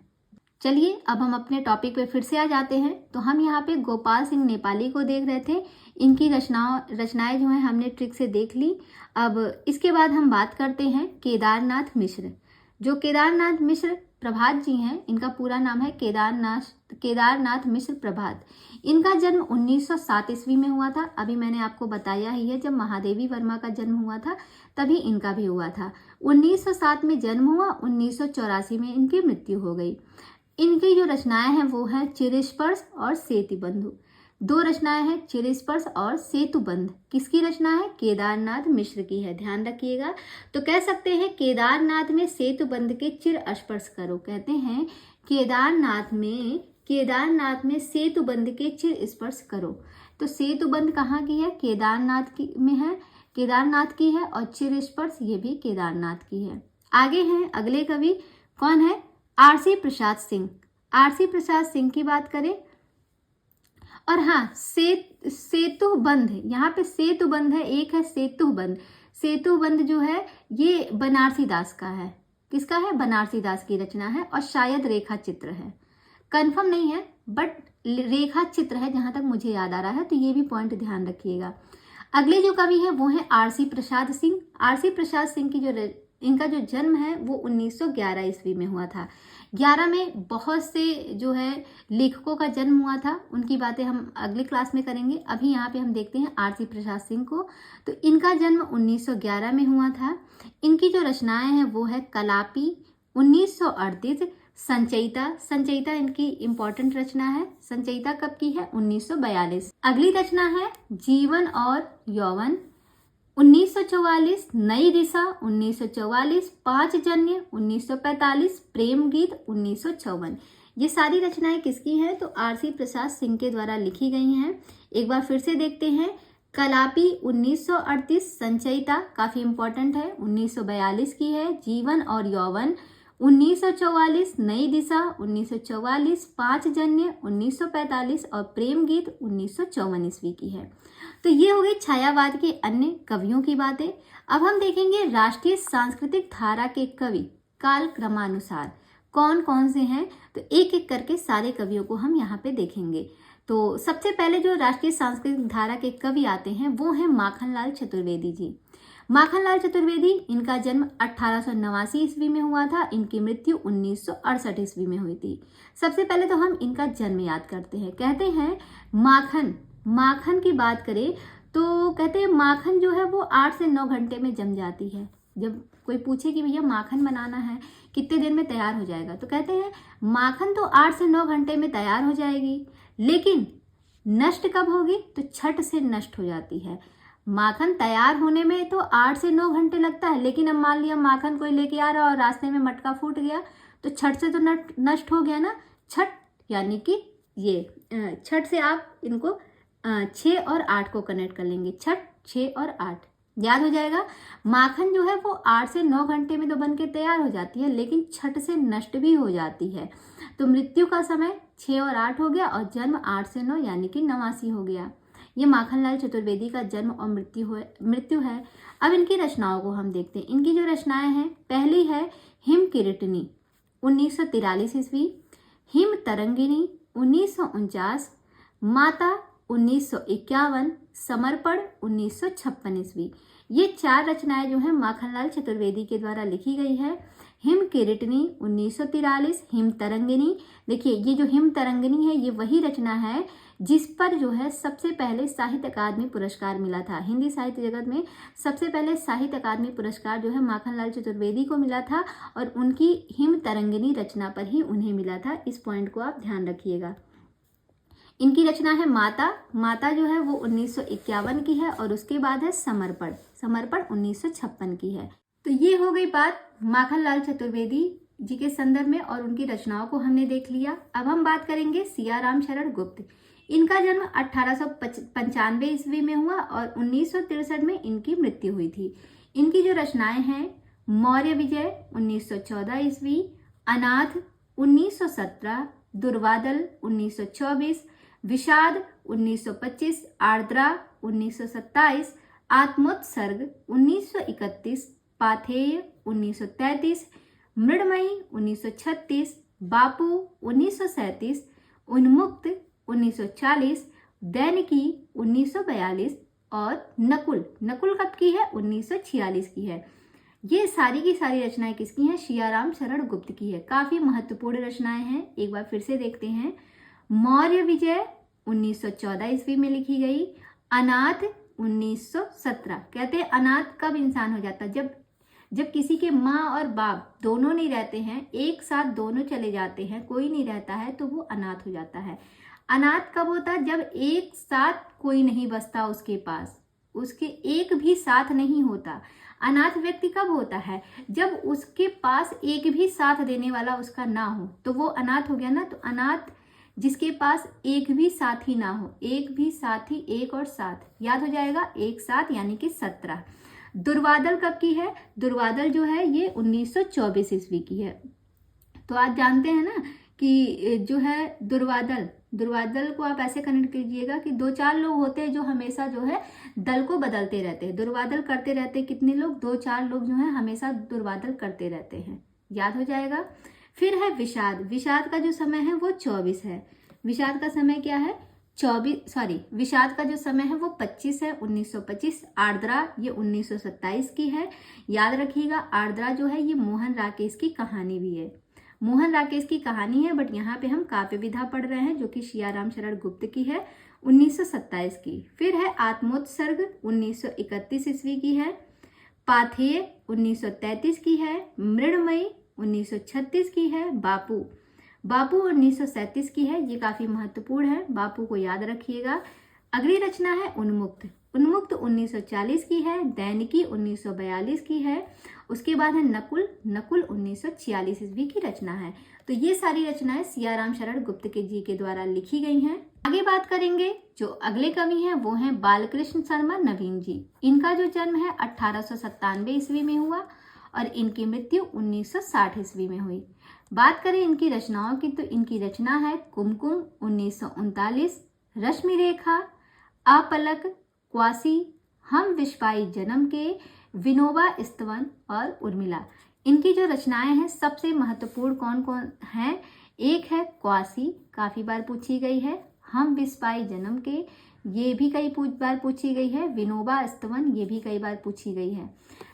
[SPEAKER 1] चलिए अब हम अपने टॉपिक पे फिर से आ जाते हैं। तो हम यहाँ पे गोपाल सिंह नेपाली को देख रहे थे, इनकी रचनाएं जो हैं हमने ट्रिक से देख ली। अब इसके बाद हम बात करते हैं केदारनाथ मिश्र। जो केदारनाथ मिश्र प्रभात जी हैं, इनका पूरा नाम है केदारनाथ मिश्र प्रभात। इनका जन्म 1907 ईस्वी में हुआ था। अभी मैंने आपको बताया ही है, जब महादेवी वर्मा का जन्म हुआ था तभी इनका भी हुआ था। 1907 में जन्म हुआ, 1984 में इनकी मृत्यु हो गई। इनकी जो रचनाएं हैं वो है चिरस्पर्श और सेतुबंध। दो रचनाएं हैं, चिरस्पर्श और सेतुबंध। किसकी रचना है? केदारनाथ मिश्र की है, ध्यान रखिएगा। तो कह सकते हैं केदारनाथ में सेतुबंध के चिर स्पर्श करो। कहते हैं केदारनाथ में सेतुबंध के चिर स्पर्श करो। तो सेतुबंध कहाँ की है? केदारनाथ की में है, केदारनाथ की है। और चिर स्पर्श ये भी केदारनाथ की है। आगे हैं अगले कवि, कौन है? आरसी प्रसाद सिंह। आरसी प्रसाद सिंह की बात करें, और हाँ सेतुबंध, यहाँ पे सेतुबंध है, एक है सेतुबंध। सेतुबंध जो है ये बनारसी दास का है। किसका है? बनारसी दास की रचना है, और शायद रेखा चित्र है, कंफर्म नहीं है बट रेखा चित्र है जहां तक मुझे याद आ रहा है। तो ये भी पॉइंट ध्यान रखिएगा। अगले जो कवि है वो है आरसी प्रसाद सिंह। आरसी प्रसाद सिंह की इनका जो जन्म है वो 1911 ईस्वी में हुआ था। 11 में बहुत से जो है लेखकों का जन्म हुआ था, उनकी बातें हम अगली क्लास में करेंगे। अभी यहाँ पे हम देखते हैं आरसी प्रसाद सिंह को। तो इनका जन्म 1911 में हुआ था। इनकी जो रचनाएं हैं वो है कलापी 1938, संचयिता इनकी इंपॉर्टेंट रचना है। संचयिता कब की है? 1942। अगली रचना है जीवन और यौवन 1944, नई दिशा 1944, पांच जन्य 1945, प्रेम गीत 1954। ये सारी रचनाएं किसकी हैं? तो आरसी प्रसाद सिंह के द्वारा लिखी गई हैं। एक बार फिर से देखते हैं। कलापी 1938, संचयिता काफी इंपॉर्टेंट है, 1942 की है। जीवन और यौवन 1944, नई दिशा 1944, पांच जन्य 1945 और प्रेम गीत 1954 ईस्वी की है। तो ये हो गई छायावाद के अन्य कवियों की बातें। अब हम देखेंगे राष्ट्रीय सांस्कृतिक धारा के कवि काल क्रमानुसार कौन कौन से हैं। तो एक एक करके सारे कवियों को हम यहाँ पे देखेंगे। तो सबसे पहले जो राष्ट्रीय सांस्कृतिक धारा के कवि आते हैं वो हैं माखनलाल चतुर्वेदी जी। माखनलाल चतुर्वेदी, इनका जन्म 1889 ईस्वी में हुआ था, इनकी मृत्यु 1968 ईस्वी में हुई थी। सबसे पहले तो हम इनका जन्म याद करते हैं। कहते हैं माखन की बात करें तो कहते हैं माखन जो है वो 8 से 9 घंटे में जम जाती है। जब कोई पूछे कि भैया माखन बनाना है कितने देर में तैयार हो जाएगा, तो कहते हैं माखन तो 8 से 9 घंटे में तैयार हो जाएगी, लेकिन नष्ट कब होगी, तो छठ से नष्ट हो जाती है। माखन तैयार होने में तो 8 से 9 घंटे लगता है, लेकिन अब मान लिया माखन कोई लेके आ रहा और रास्ते में मटका फूट गया, तो छठ से तो नष्ट हो गया ना। छठ यानी कि ये छठ से आप इनको 6 और 8 को कनेक्ट कर लेंगे। छठ 6 और 8 याद हो जाएगा। माखन जो है वो 8 से 9 घंटे में तो बन के तैयार हो जाती है, लेकिन छठ से नष्ट भी हो जाती है। तो मृत्यु का समय 6 और 8 हो गया और जन्म 8 से 9 यानी कि 89 हो गया। ये माखनलाल चतुर्वेदी का जन्म और मृत्यु है। अब इनकी रचनाओं को हम देखते हैं। इनकी जो रचनाएं हैं, पहली है हिम किरीटिनी 1943 ईस्वी, हिम तरंगिनी 1949, माता 1951, समर्पण 1956 ईस्वी। ये 4 रचनाएं जो हैं माखनलाल चतुर्वेदी के द्वारा लिखी गई है। हिम किरीटिनी 1943, हिम तरंगिनी, देखिए ये जो हिम तरंगिनी है ये वही रचना है जिस पर जो है सबसे पहले साहित्य अकादमी पुरस्कार मिला था। हिंदी साहित्य जगत में सबसे पहले साहित्य अकादमी पुरस्कार जो है माखनलाल चतुर्वेदी को मिला था और उनकी हिम तरंगिनी रचना पर ही उन्हें मिला था। इस पॉइंट को आप ध्यान रखिएगा। इनकी रचना है माता। माता जो है वो 1951 की है और उसके बाद है समर्पण। समर्पण 1956 की है। तो ये हो गई बात माखनलाल चतुर्वेदी जी के संदर्भ में और उनकी रचनाओं को हमने देख लिया। अब हम बात करेंगे सियाराम शरण गुप्त। इनका जन्म 1895 ईस्वी में हुआ और 1963 में इनकी मृत्यु हुई थी। इनकी जो रचनाएं हैं, मौर्य विजय 1914 ईस्वी, अनाथ 1917, दुर्वादल 1924, विषाद 1925, आर्द्रा 1927, आत्मोत्सर्ग 1931, पाथेय 1933, मृडमयी 1936, बापू 1937, उन्मुक्त 1940, दैनिकी 1942 और नकुल कब की है, 1946 की है। ये सारी की सारी रचनाएं किसकी हैं, सियाराम शरण गुप्त की है। काफी महत्वपूर्ण रचनाएं हैं, एक बार फिर से देखते हैं। मौर्य विजय 1914 ईस्वी में लिखी गई, अनाथ 1917। कहते हैं अनाथ कब इंसान हो जाता है, जब किसी के माँ और बाप दोनों नहीं रहते हैं, एक साथ दोनों चले जाते हैं, कोई नहीं रहता है, तो वो अनाथ हो जाता है। अनाथ कब होता है, जब एक साथ कोई नहीं बसता उसके पास, उसके एक भी साथ नहीं होता। अनाथ व्यक्ति कब होता है, जब उसके पास एक भी साथ देने वाला उसका ना हो, तो वो अनाथ हो गया ना। तो अनाथ जिसके पास एक भी साथी ना हो, एक भी साथी, एक और साथ याद हो जाएगा, एक साथ यानी कि 17। दुर्वादल कब की है, दुर्वादल जो है ये 1924 ईस्वी की है। तो आज जानते हैं ना कि जो है दुर्वादल को आप ऐसे कनेक्ट कीजिएगा कि 2-4 लोग होते हैं जो हमेशा जो है दल को बदलते रहते हैं। दुर्वादल करते रहते हैं कितने लोग, 2-4 लोग जो है हमेशा दुर्वादल करते रहते हैं, याद हो जाएगा। फिर है विषाद। विषाद का जो समय है वो 24 है। विषाद का समय क्या है, विषाद का जो समय है वो 25 है, 1925। आर्द्रा ये 1927 की है, याद रखिएगा। आर्द्रा जो है ये मोहन राकेश की कहानी भी है, मोहन राकेश की कहानी है, बट यहाँ पे हम काव्य विधा पढ़ रहे हैं जो कि सियाराम शरण गुप्त की है, 1927 की। फिर है आत्मोत्सर्ग 1931 ईस्वी की है, पाथेय 1933 की है, मृणमयी 1936 की है, बापू 1937 की है। ये काफी महत्वपूर्ण है, बापू को याद रखिएगा। अगली रचना है उन्मुक्त 1940 की है, दैनिकी 1942 की है। उसके बाद है नकुल 1946 ईस्वी की रचना है। तो ये सारी रचनाएं सियाराम शरण गुप्त जी के द्वारा लिखी गई हैं। आगे बात करेंगे, जो अगले कवि हैं वो हैं बालकृष्ण शर्मा नवीन जी। इनका जो जन्म है 1897 ईस्वी में हुआ और इनकी मृत्यु 1960 ईस्वी में हुई। बात करें इनकी रचनाओं की, तो इनकी रचना है कुमकुम 1939, रश्मि रेखा, अपलक, क्वासी, हम विश्वाई जन्म के, विनोबा स्तवन और उर्मिला। इनकी जो रचनाएं हैं सबसे महत्वपूर्ण कौन कौन हैं, एक है क्वासी, काफी बार पूछी गई है, हम विश्वाई जन्म के, ये भी कई बार पूछी गई है, विनोबा स्तवन ये भी कई बार पूछी गई है।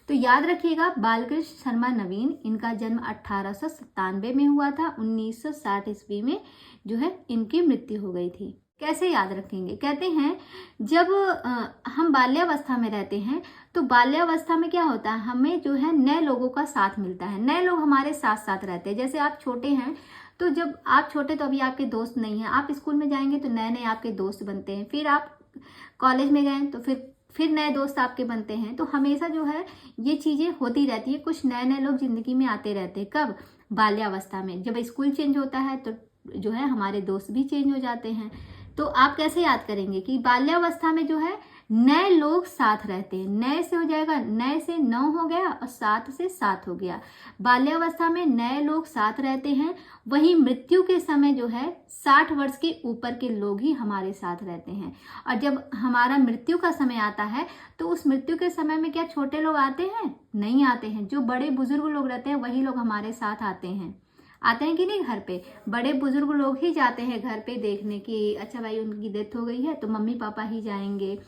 [SPEAKER 1] तो याद रखिएगा बालकृष्ण शर्मा नवीन, इनका जन्म 1897 में हुआ था, 1960 ईस्वी में जो है इनकी मृत्यु हो गई थी। कैसे याद रखेंगे? कहते हैं जब हम बाल्यावस्था में रहते हैं तो बाल्यावस्था में क्या होता है, हमें जो है नए लोगों का साथ मिलता है, नए लोग हमारे साथ साथ रहते हैं। जैसे आप छोटे हैं तो जब आप छोटे तो अभी आपके दोस्त नहीं हैं, आप स्कूल में जाएंगे तो नए नए आपके दोस्त बनते हैं, फिर आप कॉलेज में गए तो फिर नए दोस्त आपके बनते हैं। तो हमेशा जो है ये चीज़ें होती रहती है, कुछ नए नए लोग जिंदगी में आते रहते हैं। कब? बाल्यावस्था में। जब स्कूल चेंज होता है तो जो है हमारे दोस्त भी चेंज हो जाते हैं। तो आप कैसे याद करेंगे कि बाल्यावस्था में जो है नए लोग साथ रहते हैं। नए से हो जाएगा, नए से 9 हो गया और 7 से 7 हो गया। बाल्यावस्था में नए लोग साथ रहते हैं। वहीं मृत्यु के समय जो है 60 वर्ष के ऊपर के लोग ही हमारे साथ रहते हैं। और जब हमारा मृत्यु का समय आता है तो उस मृत्यु के समय में क्या छोटे लोग आते हैं? नहीं आते हैं। जो बड़े बुजुर्ग लोग रहते हैं वही लोग हमारे साथ आते हैं कि नहीं? घर पे बड़े बुजुर्ग लोग ही जाते हैं घर पे देखने की, अच्छा भाई उनकी डेथ हो गई है तो मम्मी पापा ही जाएंगे,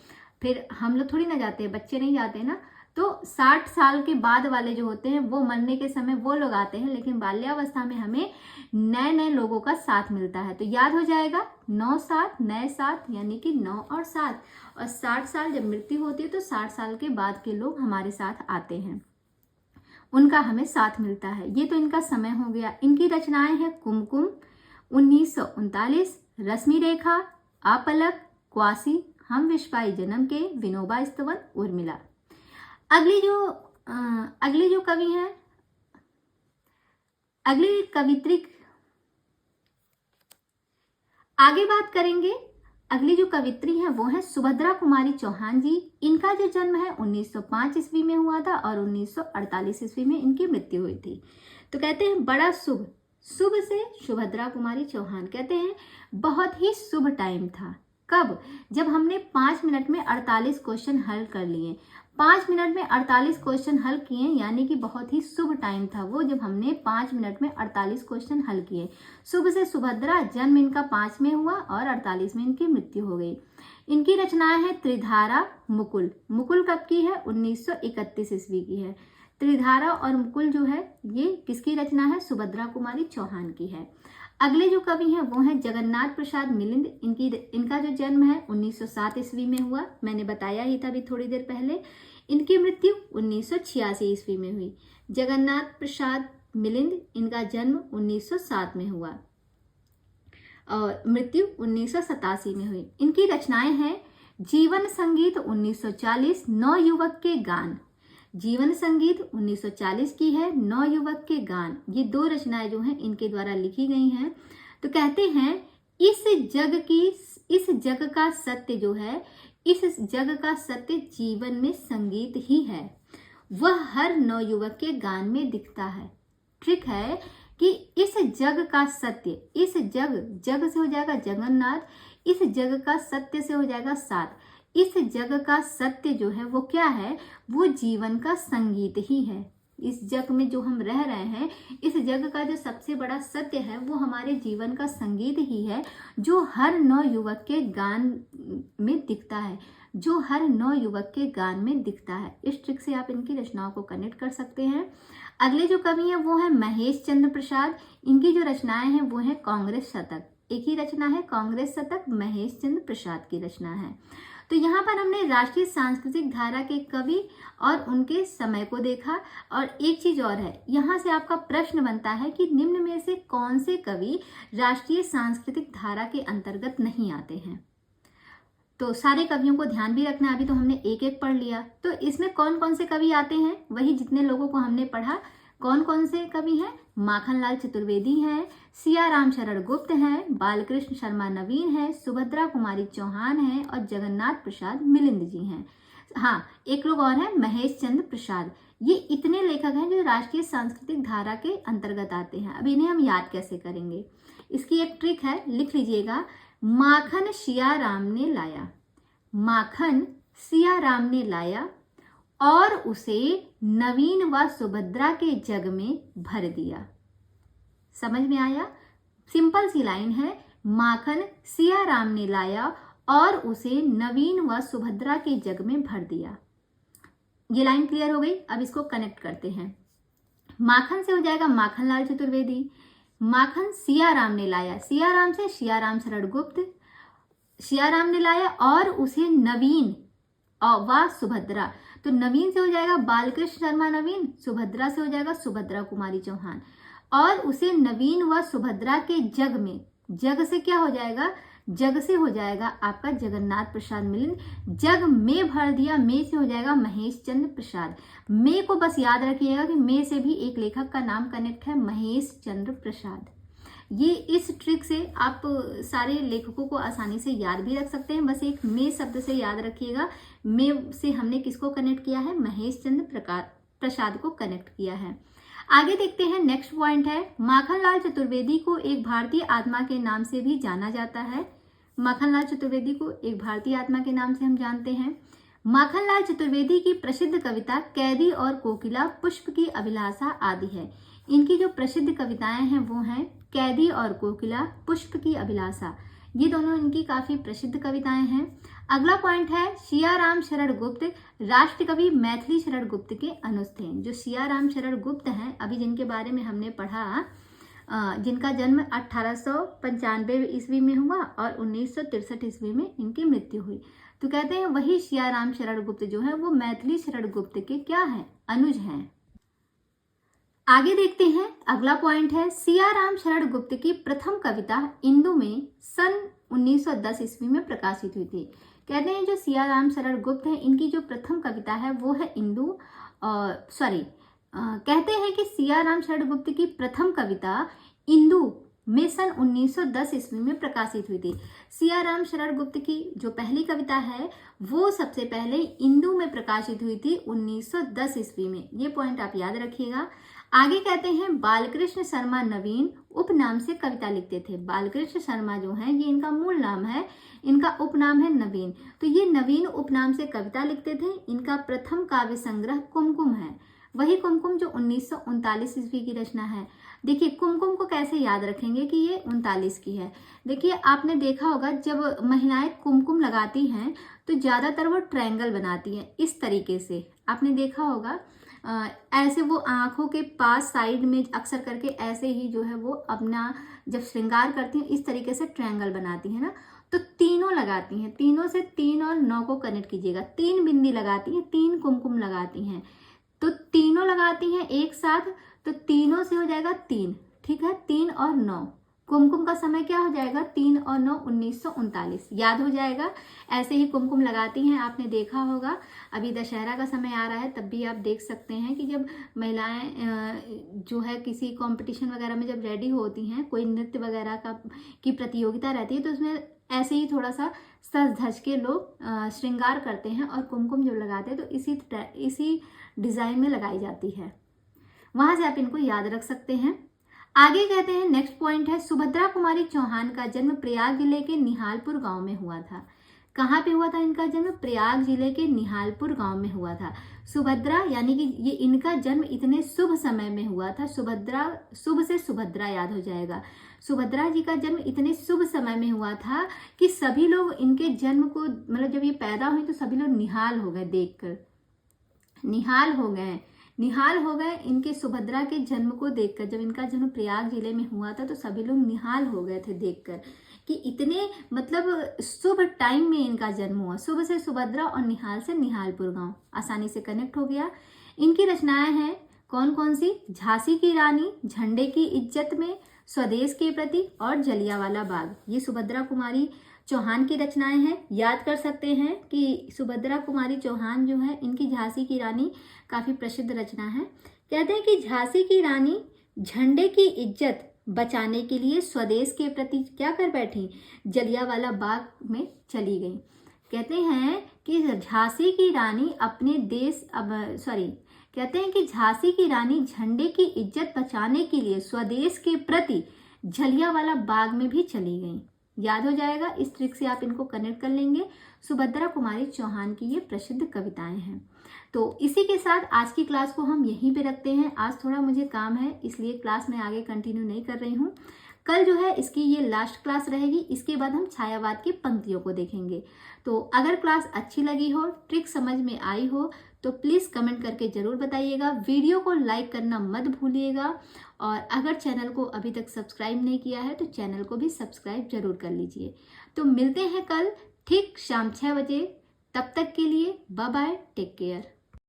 [SPEAKER 1] फिर हम लोग थोड़ी ना जाते हैं, बच्चे नहीं जाते ना। तो 60 साल के बाद वाले जो होते हैं वो मरने के समय वो लोग आते हैं, लेकिन बाल्यावस्था में हमें नए नए लोगों का साथ मिलता है। तो याद हो जाएगा 9 7 नए 7 यानी कि 9 और 7। और 60 साल जब मृत्यु होती है तो 60 साल के बाद के लोग हमारे साथ आते हैं, उनका हमें साथ मिलता है। ये तो इनका समय हो गया। इनकी रचनाएं हैं कुमकुम 1939, रश्मि रेखा, आपलक, क्वासी, हम विश्वाई जन्म के, विनोबा स्तवन, उर्मिला। अगली जो कवि हैं, अगली कवित्री आगे बात करेंगे। अगली जो कवित्री हैं वो है सुभद्रा कुमारी चौहान जी। इनका जो जन्म है 1905 ईस्वी में हुआ था और 1948 ईस्वी में इनकी मृत्यु हुई थी। तो कहते हैं बड़ा शुभ, शुभ से सुभद्रा कुमारी चौहान। कहते हैं बहुत ही शुभ टाइम था। कब? जब हमने 5 मिनट में 48 क्वेश्चन हल कर लिए। 5 मिनट में 48 क्वेश्चन हल किए यानी कि बहुत ही शुभ टाइम था वो, जब हमने 5 मिनट में 48 क्वेश्चन हल किए। शुभ से सुभद्रा, जन्म इनका 5 में हुआ और 48 में इनकी मृत्यु हो गई। इनकी रचनाएं है त्रिधारा, मुकुल। मुकुल कब की है? 1931 ईस्वी की है। त्रिधारा और मुकुल जो है ये किसकी रचना है? सुभद्रा कुमारी चौहान की है। अगले जो कवि हैं वो हैं जगन्नाथ प्रसाद मिलिंद। इनका जो जन्म है 1907 ईस्वी में हुआ, मैंने बताया ही था अभी थोड़ी देर पहले। इनकी मृत्यु 1986 ईस्वी में हुई। जगन्नाथ प्रसाद मिलिंद, इनका जन्म 1907 में हुआ और मृत्यु 1987 में हुई। इनकी रचनाएं हैं जीवन संगीत 1940, नवयुवक के गान। जीवन संगीत 1940 की है, नवयुवक के गान। ये 2 रचनाएं जो हैं इनके द्वारा लिखी गई हैं। तो कहते हैं इस जग का सत्य जो है, इस जग का सत्य जीवन में संगीत ही है, वह हर नवयुवक के गान में दिखता है। ट्रिक है कि इस जग का सत्य, इस जग से हो जाएगा जगन्नाथ, इस जग का सत्य से हो जाएगा साथ। इस जग का सत्य जो है वो क्या है? वो जीवन का संगीत ही है। इस जग में जो हम रह रहे हैं, इस जग का जो सबसे बड़ा सत्य है वो हमारे जीवन का संगीत ही है, जो हर नवयुवक के गान में दिखता है, जो हर नवयुवक के गान में दिखता है। इस ट्रिक से आप इनकी रचनाओं को कनेक्ट कर सकते हैं। अगले जो कवि हैं वो है महेश चंद्र प्रसाद। इनकी जो रचनाएं हैं वो है कांग्रेस शतक। एक ही रचना है कांग्रेस शतक, महेश चंद्र प्रसाद की रचना है। तो यहाँ पर हमने राष्ट्रीय सांस्कृतिक धारा के कवि और उनके समय को देखा। और एक चीज और है, यहाँ से आपका प्रश्न बनता है कि निम्न में से कौन से कवि राष्ट्रीय सांस्कृतिक धारा के अंतर्गत नहीं आते हैं। तो सारे कवियों को ध्यान भी रखना। अभी तो हमने एक एक पढ़ लिया, तो इसमें कौन कौन से कवि आते हैं वही जितने लोगों को हमने पढ़ा। कौन कौन से कवि हैं? माखनलाल चतुर्वेदी हैं, सियाराम शरण गुप्त हैं, बालकृष्ण शर्मा नवीन हैं, सुभद्रा कुमारी चौहान हैं और जगन्नाथ प्रसाद मिलिंद जी हैं। हाँ, एक लोग और हैं, महेश चंद्र प्रसाद। ये इतने लेखक हैं जो राष्ट्रीय सांस्कृतिक धारा के अंतर्गत आते हैं। अब इन्हें हम याद कैसे करेंगे? इसकी एक ट्रिक है, लिख लीजिएगा। माखन सियाराम ने लाया, माखन सियाराम ने लाया और उसे नवीन व सुभद्रा के जग में भर दिया। समझ में आया? सिंपल सी लाइन है, माखन सियाराम ने लाया और उसे नवीन व सुभद्रा के जग में भर दिया। ये लाइन क्लियर हो गई। अब इसको कनेक्ट करते हैं। माखन से हो जाएगा माखनलाल चतुर्वेदी, माखन सियाराम ने लाया, सियाराम से सियाराम शरण गुप्त, सियाराम ने लाया और उसे नवीन व सुभद्रा, तो नवीन से हो जाएगा बालकृष्ण शर्मा नवीन, सुभद्रा से हो जाएगा सुभद्रा कुमारी चौहान, और उसे नवीन व सुभद्रा के जग में, जग से क्या हो जाएगा, जग से हो जाएगा आपका जगन्नाथ प्रसाद मिलिंद, जग में भर दिया, में से हो जाएगा महेश चंद्र प्रसाद। में को बस याद रखिएगा कि में से भी एक लेखक का नाम कनेक्ट है, महेश चंद्र प्रसाद। ये इस ट्रिक से आप सारे लेखकों को आसानी से याद भी रख सकते हैं, बस एक में शब्द से याद रखिएगा। में से हमने किसको कनेक्ट किया है, महेश चंद्र प्रसाद को कनेक्ट किया है। आगे देखते हैं, नेक्स्ट पॉइंट है, माखनलाल चतुर्वेदी को एक भारतीय आत्मा के नाम से भी जाना जाता है। माखनलाल चतुर्वेदी को एक भारतीय आत्मा के नाम से हम जानते हैं। माखनलाल चतुर्वेदी की प्रसिद्ध कविता कैदी और कोकिला, पुष्प की अभिलाषा आदि है। इनकी जो प्रसिद्ध कविताएं हैं वो हैं कैदी और कोकिला, पुष्प की अभिलाषा, ये दोनों इनकी काफी प्रसिद्ध कविताएं हैं। अगला पॉइंट है, सियाराम शरण गुप्त राष्ट्रकवि मैथिली शरण गुप्त के अनुज थे। जो सियाराम शरण गुप्त हैं, अभी जिनके बारे में हमने पढ़ा, जिनका जन्म 1895 ईस्वी में हुआ और 1963 ईस्वी में इनकी मृत्यु हुई, तो कहते हैं वही सियाराम शरण गुप्त जो है वो मैथिली शरण गुप्त के क्या हैं, अनुज हैं। आगे देखते हैं, अगला पॉइंट है, सियाराम शरण गुप्त की प्रथम कविता इंदु में सन 1910 ईस्वी में प्रकाशित हुई थी। कहते हैं जो सियाराम शरण गुप्त हैं, इनकी जो प्रथम कविता है वो है इंदु, कहते हैं कि सियाराम शरण गुप्त की प्रथम कविता इंदु में सन 1910 ईस्वी में प्रकाशित हुई थी। सियाराम शरण गुप्त की जो पहली कविता है वो सबसे पहले इंदु में प्रकाशित हुई थी 1910 ईस्वी में, ये पॉइंट आप याद रखिएगा। आगे कहते हैं, बालकृष्ण शर्मा नवीन उपनाम से कविता लिखते थे। बालकृष्ण शर्मा जो है ये इनका मूल नाम है, इनका उपनाम है नवीन, तो ये नवीन उपनाम से कविता लिखते थे। इनका प्रथम काव्य संग्रह कुमकुम है, वही कुमकुम जो 1939 ईस्वी की रचना है। देखिए कुमकुम को कैसे याद रखेंगे कि ये 39 की है। देखिए आपने देखा होगा जब महिलाएं कुमकुम लगाती हैं तो ज़्यादातर वो ट्रायंगल बनाती हैं, इस तरीके से आपने देखा होगा। ऐसे वो आंखों के पास साइड में अक्सर करके ऐसे ही जो है वो अपना जब श्रृंगार करती हैं इस तरीके से ट्रायंगल बनाती है ना, तो तीनों लगाती हैं, तीनों से 3 और 9 को कनेक्ट कीजिएगा, 3 बिंदी लगाती हैं, 3 कुमकुम लगाती हैं, तो तीनों लगाती हैं एक साथ, तो तीनों से हो जाएगा 3, ठीक है, 3 और 9, कुमकुम का समय क्या हो जाएगा, 3 और 9 1939, याद हो जाएगा। ऐसे ही कुमकुम लगाती हैं, आपने देखा होगा। अभी दशहरा का समय आ रहा है, तब भी आप देख सकते हैं कि जब महिलाएं जो है किसी कंपटीशन वगैरह में जब रेडी होती हैं, कोई नृत्य वगैरह की प्रतियोगिता रहती है, तो उसमें ऐसे ही थोड़ा सा सज धज के लोग श्रृंगार करते हैं और कुमकुम जो लगाते हैं तो इसी डिज़ाइन में लगाई जाती है, वहां से आप इनको याद रख सकते हैं। आगे कहते हैं, नेक्स्ट पॉइंट है, सुभद्रा कुमारी चौहान का जन्म प्रयाग जिले के निहालपुर गांव में हुआ था। कहाँ पे हुआ था इनका जन्म, प्रयाग जिले के निहालपुर गांव में हुआ था। सुभद्रा यानी कि ये इनका जन्म इतने शुभ समय में हुआ था, सुभद्रा शुभ से सुभद्रा याद हो जाएगा। सुभद्रा जी का जन्म इतने शुभ समय में हुआ था कि सभी लोग इनके जन्म को, मतलब जब ये पैदा हुई तो सभी लोग निहाल हो गए, देखकर निहाल हो गए इनके सुभद्रा के जन्म को देखकर। जब इनका जन्म प्रयाग जिले में हुआ था तो सभी लोग निहाल हो गए थे देखकर कि इतने मतलब शुभ टाइम में इनका जन्म हुआ। शुभ से सुभद्रा और निहाल से निहालपुर गांव आसानी से कनेक्ट हो गया। इनकी रचनाएं हैं कौन कौन सी, झांसी की रानी, झंडे की इज्जत में, स्वदेश के प्रति और जलियांवाला बाग, ये सुभद्रा कुमारी चौहान की रचनाएं हैं। याद कर सकते हैं कि सुभद्रा कुमारी चौहान जो है इनकी झांसी की रानी काफी प्रसिद्ध रचना है। कहते हैं कि झांसी की रानी झंडे की इज्जत बचाने के लिए स्वदेश के प्रति क्या कर बैठी, जलियांवाला बाग में चली गई। कहते हैं कि झांसी की रानी कहते हैं कि झांसी की रानी झंडे की इज्जत बचाने के लिए स्वदेश के प्रति जलियांवाला बाग में भी चली गई। याद हो जाएगा, इस ट्रिक से आप इनको कनेक्ट कर लेंगे। सुभद्रा कुमारी चौहान की ये प्रसिद्ध कविताएं हैं। तो इसी के साथ आज की क्लास को हम यहीं पे रखते हैं। आज थोड़ा मुझे काम है इसलिए क्लास में आगे कंटिन्यू नहीं कर रही हूँ। कल जो है इसकी ये लास्ट क्लास रहेगी, इसके बाद हम छायावाद की पंक्तियों को देखेंगे। तो अगर क्लास अच्छी लगी हो, ट्रिक समझ में आई हो, तो प्लीज़ कमेंट करके ज़रूर बताइएगा। वीडियो को लाइक करना मत भूलिएगा और अगर चैनल को अभी तक सब्सक्राइब नहीं किया है तो चैनल को भी सब्सक्राइब ज़रूर कर लीजिए। तो मिलते हैं कल ठीक शाम 6 बजे। तब तक के लिए बाय बाय, टेक केयर।